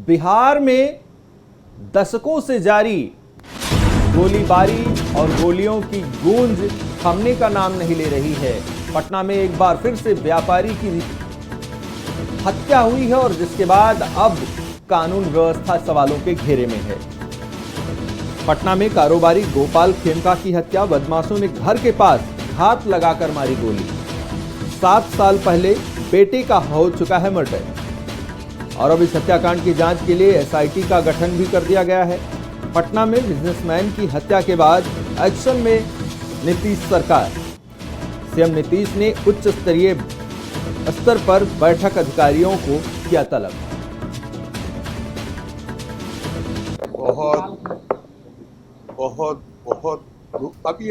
बिहार में दशकों से जारी गोलीबारी और गोलियों की गूंज थमने का नाम नहीं ले रही है। पटना में एक बार फिर से व्यापारी की हत्या हुई है और जिसके बाद अब कानून व्यवस्था सवालों के घेरे में है। पटना में कारोबारी गोपाल खेमका की हत्या, बदमाशों ने घर के पास घात लगाकर मारी गोली। 7 साल पहले बेटे का हो चुका है मर्डर और अब इस हत्याकांड की जांच के लिए एसआईटी का गठन भी कर दिया गया है। पटना में बिजनेसमैन की हत्या के बाद एक्शन में नीतीश सरकार। सीएम नीतीश ने उच्च स्तरीय स्तर पर बैठक अधिकारियों को किया तलब। बहुत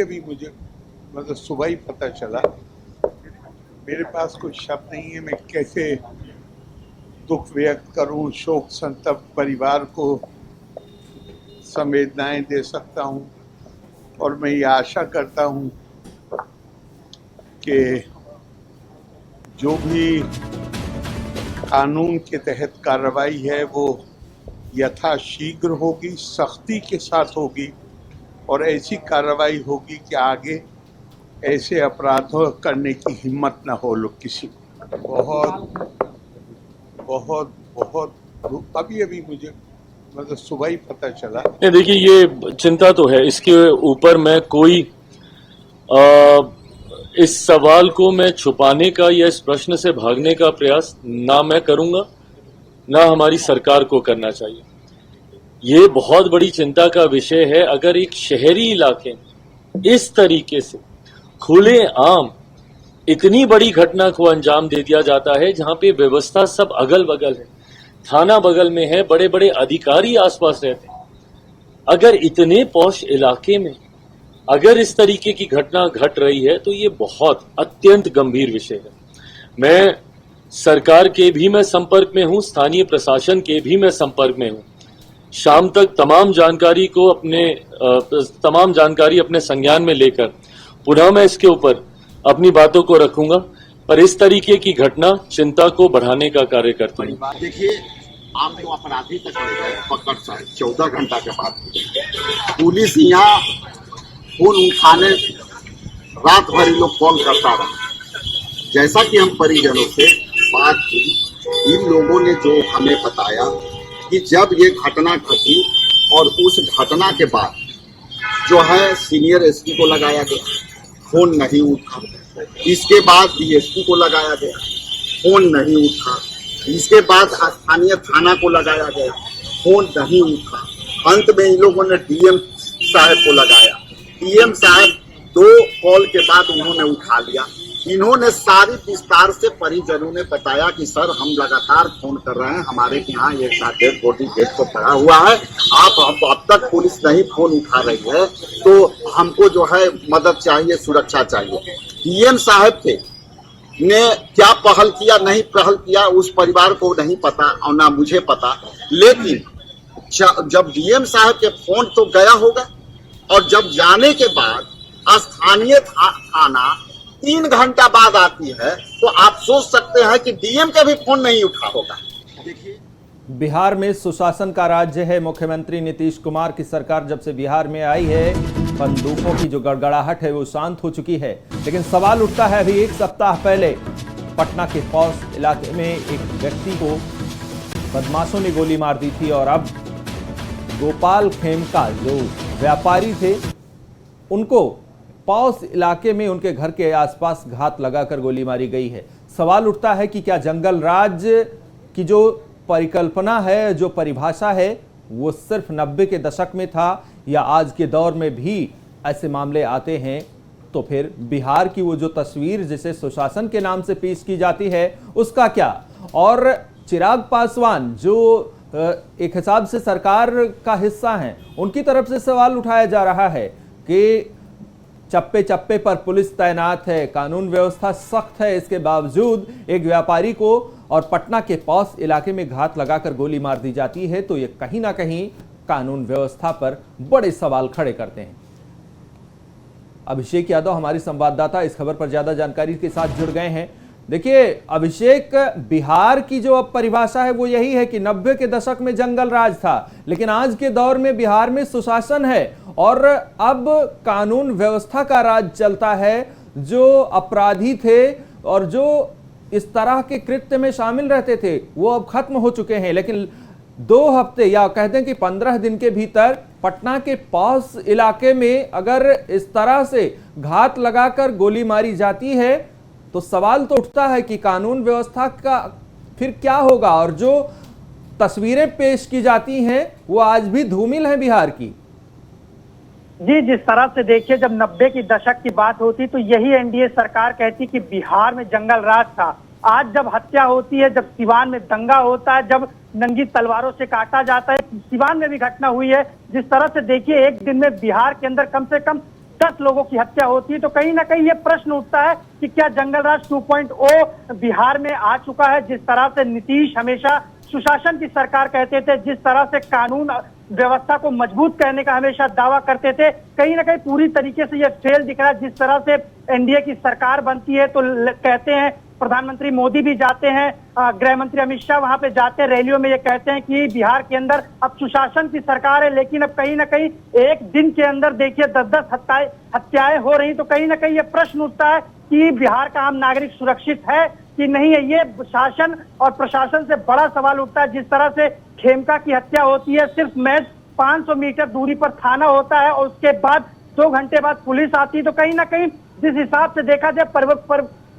अभी मुझे मतलब सुबह ही पता चला। मेरे पास कोई शब्द नहीं है, मैं कैसे दुख व्यक्त करूं, शोक संतप्त परिवार को संवेदनाएं दे सकता हूं। और मैं ये आशा करता हूं कि जो भी कानून के तहत कार्रवाई है वो यथाशीघ्र होगी, सख्ती के साथ होगी और ऐसी कार्रवाई होगी कि आगे ऐसे अपराध करने की हिम्मत न हो लोग किसी। बहुत अभी मुझे मतलब सुबह ही पता चला। देखिए, ये चिंता तो है, इसके ऊपर मैं कोई इस सवाल को मैं छुपाने का या इस प्रश्न से भागने का प्रयास ना मैं करूंगा, ना हमारी सरकार को करना चाहिए। ये बहुत बड़ी चिंता का विषय है। अगर एक शहरी इलाके में इस तरीके से खुले आम इतनी बड़ी घटना को अंजाम दे दिया जाता है, जहां पे व्यवस्था सब अगल बगल है, थाना बगल में है, बड़े बड़े अधिकारी आसपास रहते हैं, अगर इतने पॉश इलाके में अगर इस तरीके की घटना घट रही है तो ये बहुत अत्यंत गंभीर विषय है। मैं सरकार के भी मैं संपर्क में हूं, स्थानीय प्रशासन के भी मैं संपर्क में हूं। शाम तक तमाम जानकारी अपने संज्ञान में लेकर पुनः मैं इसके ऊपर अपनी बातों को रखूंगा, पर इस तरीके की घटना चिंता को बढ़ाने का कार्य करती है। देखिए, आम जो अपराधी तक पकड़ है 14 घंटा के बाद पुलिस यहाँ फोन उठाने रात भर लोग कॉल करता रहा। जैसा कि हम परिजनों से बात की, इन लोगों ने जो हमें बताया कि जब ये घटना घटी और उस घटना के बाद जो है सीनियर एसपी को लगाया गया, फोन नहीं उठा। इसके बाद डीएसपी को लगाया गया, फोन नहीं उठा। इसके बाद स्थानीय थाना को लगाया गया, फोन नहीं उठा। अंत में इन लोगों ने डीएम साहब को लगाया। डीएम साहब 2 कॉल के बाद उन्होंने उठा लिया। इन्होंने सारी विस्तार से परिजनों ने बताया कि सर, हम लगातार फोन कर रहे हैं, हमारे यहाँ एक डेड बॉडी गेट पर पड़ा हुआ है, अब तक पुलिस नहीं फोन उठा रही है, तो हमको जो है मदद चाहिए, सुरक्षा चाहिए। डीएम साहब ने क्या पहल किया नहीं पहल किया उस परिवार को नहीं पता और ना मुझे पता, लेकिन जब डीएम साहब के फोन तो गया होगा और जब जाने के बाद स्थानीय थाना 3 घंटा बाद आती है तो आप सोच सकते हैं कि डीएम का भी फोन नहीं उठा होगा। बिहार में सुशासन का राज्य है। मुख्यमंत्री नीतीश कुमार की सरकार जब से बिहार में आई है, बंदूकों की जो गड़गड़ाहट है वो शांत हो चुकी है। लेकिन सवाल उठता है, अभी 1 सप्ताह पहले पटना के पॉश इलाके में एक व्यक्ति को बदमाशों ने गोली मार दी थी और अब गोपाल खेमका जो व्यापारी थे, उनको पॉश इलाके में उनके घर के आसपास घात लगाकर गोली मारी गई है। सवाल उठता है कि क्या जंगल राज की जो परिकल्पना है, जो परिभाषा है, वो सिर्फ 90 के दशक में था या आज के दौर में भी ऐसे मामले आते हैं? तो फिर बिहार की वो जो तस्वीर जिसे सुशासन के नाम से पेश की जाती है, उसका क्या? और चिराग पासवान जो एक हिसाब से सरकार का हिस्सा हैं, उनकी तरफ से सवाल उठाया जा रहा है कि चप्पे चप्पे पर पुलिस तैनात है, कानून व्यवस्था सख्त है, इसके बावजूद एक व्यापारी को और पटना के पॉश इलाके में घात लगाकर गोली मार दी जाती है, तो ये कहीं ना कहीं कानून व्यवस्था पर बड़े सवाल खड़े करते हैं। अभिषेक यादव हमारी संवाददाता इस खबर पर ज्यादा जानकारी के साथ जुड़ गए हैं। देखिए अभिषेक, बिहार की जो अब परिभाषा है वो यही है कि 90 के दशक में जंगल राज था, लेकिन आज के दौर में बिहार में सुशासन है और अब कानून व्यवस्था का राज चलता है। जो अपराधी थे और जो इस तरह के कृत्य में शामिल रहते थे वो अब खत्म हो चुके हैं। लेकिन 2 हफ्ते या कहते हैं कि 15 दिन के भीतर पटना के पॉश इलाके में अगर इस तरह से घात लगाकर गोली मारी जाती है तो सवाल तो उठता है कि कानून व्यवस्था का फिर क्या होगा। और जो तस्वीरें पेश की जाती हैं वो आज भी धूमिल है बिहार की। जी, जिस तरह से देखिए, जब 90 की दशक की बात होती तो यही एनडीए सरकार कहती कि बिहार में जंगल राज था। आज जब हत्या होती है, जब सिवान में दंगा होता है, जब नंगी तलवारों से काटा जाता है, सिवान में भी घटना हुई है। जिस तरह से देखिए एक दिन में बिहार के अंदर कम से कम 10 लोगों की हत्या होती है, तो कहीं ना कहीं ये प्रश्न उठता है कि क्या जंगल राज 2.0 बिहार में आ चुका है। जिस तरह से नीतीश हमेशा सुशासन की सरकार कहते थे, जिस तरह से कानून व्यवस्था को मजबूत करने का हमेशा दावा करते थे, कहीं ना कहीं पूरी तरीके से ये फेल दिख रहा है। जिस तरह से एनडीए की सरकार बनती है तो कहते हैं, प्रधानमंत्री मोदी भी जाते हैं, गृह मंत्री अमित शाह वहां पे जाते हैं, रैलियों में ये कहते हैं कि बिहार के अंदर अब सुशासन की सरकार है। लेकिन अब कहीं ना कहीं एक दिन के अंदर देखिए 10-10 हत्याएं हो रही, तो कहीं ना कहीं ये प्रश्न उठता है कि बिहार का आम नागरिक सुरक्षित है कि नहीं है। ये शासन और प्रशासन से बड़ा सवाल उठता है। जिस तरह से खेमका की हत्या होती है, सिर्फ महज 500 मीटर दूरी पर थाना होता है और उसके बाद 2 घंटे बाद पुलिस आती है, तो कहीं ना कहीं जिस हिसाब से देखा जाए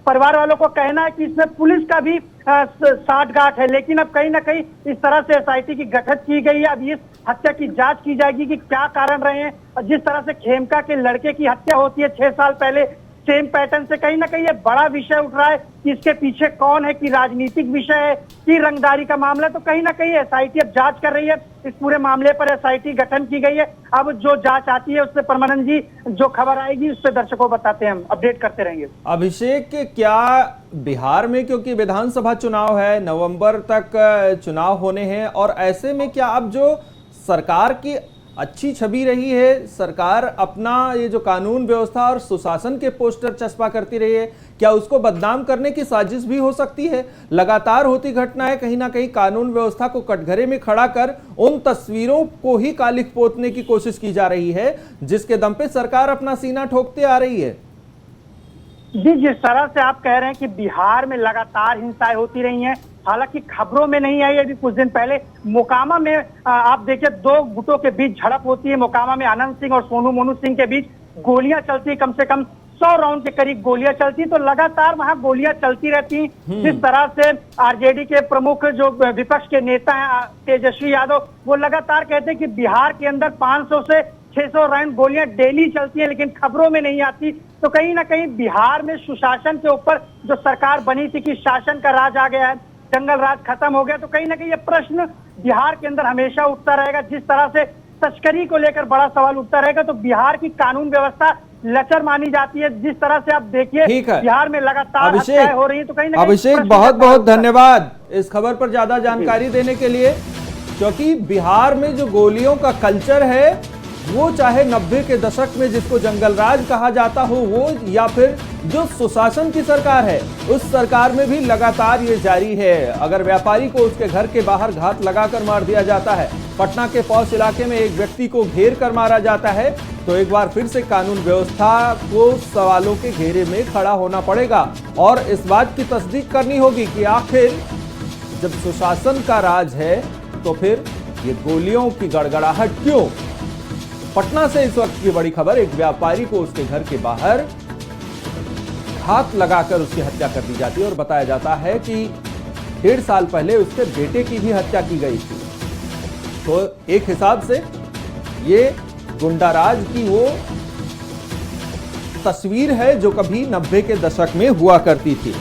परिवार वालों को कहना है कि इसमें पुलिस का भी साठगांठ है। लेकिन अब कहीं ना कहीं इस तरह से एसआईटी की गठित की गई है। अब इस हत्या की जांच की जाएगी कि क्या कारण रहे हैं। और जिस तरह से खेमका के लड़के की हत्या होती है 6 साल पहले, सेम पैटर्न से, कहीं ना कहीं ये बड़ा विषय उठ रहा है कि इसके पीछे कौन है, कि राजनीतिक विषय है कि रंगदारी का मामला है। तो कहीं ना कहीं एसआईटी अब जांच कर रही है। इस पूरे मामले पर एसआईटी गठन की गई है। अब जो जांच आती है उससे परमानंद जी जो खबर आएगी उससे दर्शकों बताते हैं, हम अपडेट करते रहेंगे। अभिषेक, क्या बिहार में, क्योंकि विधानसभा चुनाव है, नवंबर तक चुनाव होने हैं, और ऐसे में क्या अब जो सरकार की अच्छी छवि रही है, सरकार अपना ये जो कानून व्यवस्था और सुशासन के पोस्टर चस्पा करती रही है, क्या उसको बदनाम करने की साजिश भी हो सकती है? लगातार होती घटना है, कहीं ना कहीं कानून व्यवस्था को कटघरे में खड़ा कर उन तस्वीरों को ही कालिख पोतने की कोशिश की जा रही है जिसके दम पे सरकार अपना सीना ठोकते आ रही है। जी, जिस तरह से आप कह रहे हैं कि बिहार में लगातार हिंसाएं होती रही हैं, हालांकि खबरों में नहीं आई। अभी कुछ दिन पहले मोकामा में आप देखिए 2 गुटों के बीच झड़प होती है। मोकामा में आनंद सिंह और सोनू मोनू सिंह के बीच गोलियां चलती है, कम से कम 100 राउंड के करीब गोलियां चलती। तो लगातार वहां गोलियां चलती रहती। जिस तरह से आरजेडी के प्रमुख जो विपक्ष के नेता हैं तेजस्वी यादव, वो लगातार कहते हैं कि बिहार के अंदर 500 से 600 राउंड गोलियां डेली चलती है, लेकिन खबरों में नहीं आती। तो कहीं ना कहीं बिहार में सुशासन के ऊपर जो सरकार बनी थी कि शासन का राज आ गया है, जंगल राज खत्म हो गया, तो कहीं ना कहीं ये प्रश्न बिहार के अंदर हमेशा उठता रहेगा। जिस तरह से तस्करी को लेकर बड़ा सवाल उठता रहेगा, तो बिहार की कानून व्यवस्था लचर मानी जाती है। जिस तरह से आप देखिए बिहार में लगातार हत्याएं हो रही है, तो कहीं ना कहीं अभिषेक, बहुत बहुत धन्यवाद इस खबर पर ज्यादा जानकारी देने के लिए, क्योंकि बिहार में जो गोलियों का कल्चर है वो चाहे 90 के दशक में जिसको जंगल राज कहा जाता हो वो, या फिर जो सुशासन की सरकार है उस सरकार में भी लगातार ये जारी है। अगर व्यापारी को उसके घर के बाहर घात लगाकर मार दिया जाता है, पटना के पॉश इलाके में एक व्यक्ति को घेर कर मारा जाता है, तो एक बार फिर से कानून व्यवस्था को सवालों के घेरे में खड़ा होना पड़ेगा और इस बात की तस्दीक करनी होगी कि आखिर जब सुशासन का राज है तो फिर ये गोलियों की गड़गड़ाहट क्यों। पटना से इस वक्त की बड़ी खबर, एक व्यापारी को उसके घर के बाहर घात लगाकर उसकी हत्या कर दी जाती है और बताया जाता है कि 1.5 साल पहले उसके बेटे की भी हत्या की गई थी। तो एक हिसाब से ये गुंडाराज की वो तस्वीर है जो कभी 90 के दशक में हुआ करती थी।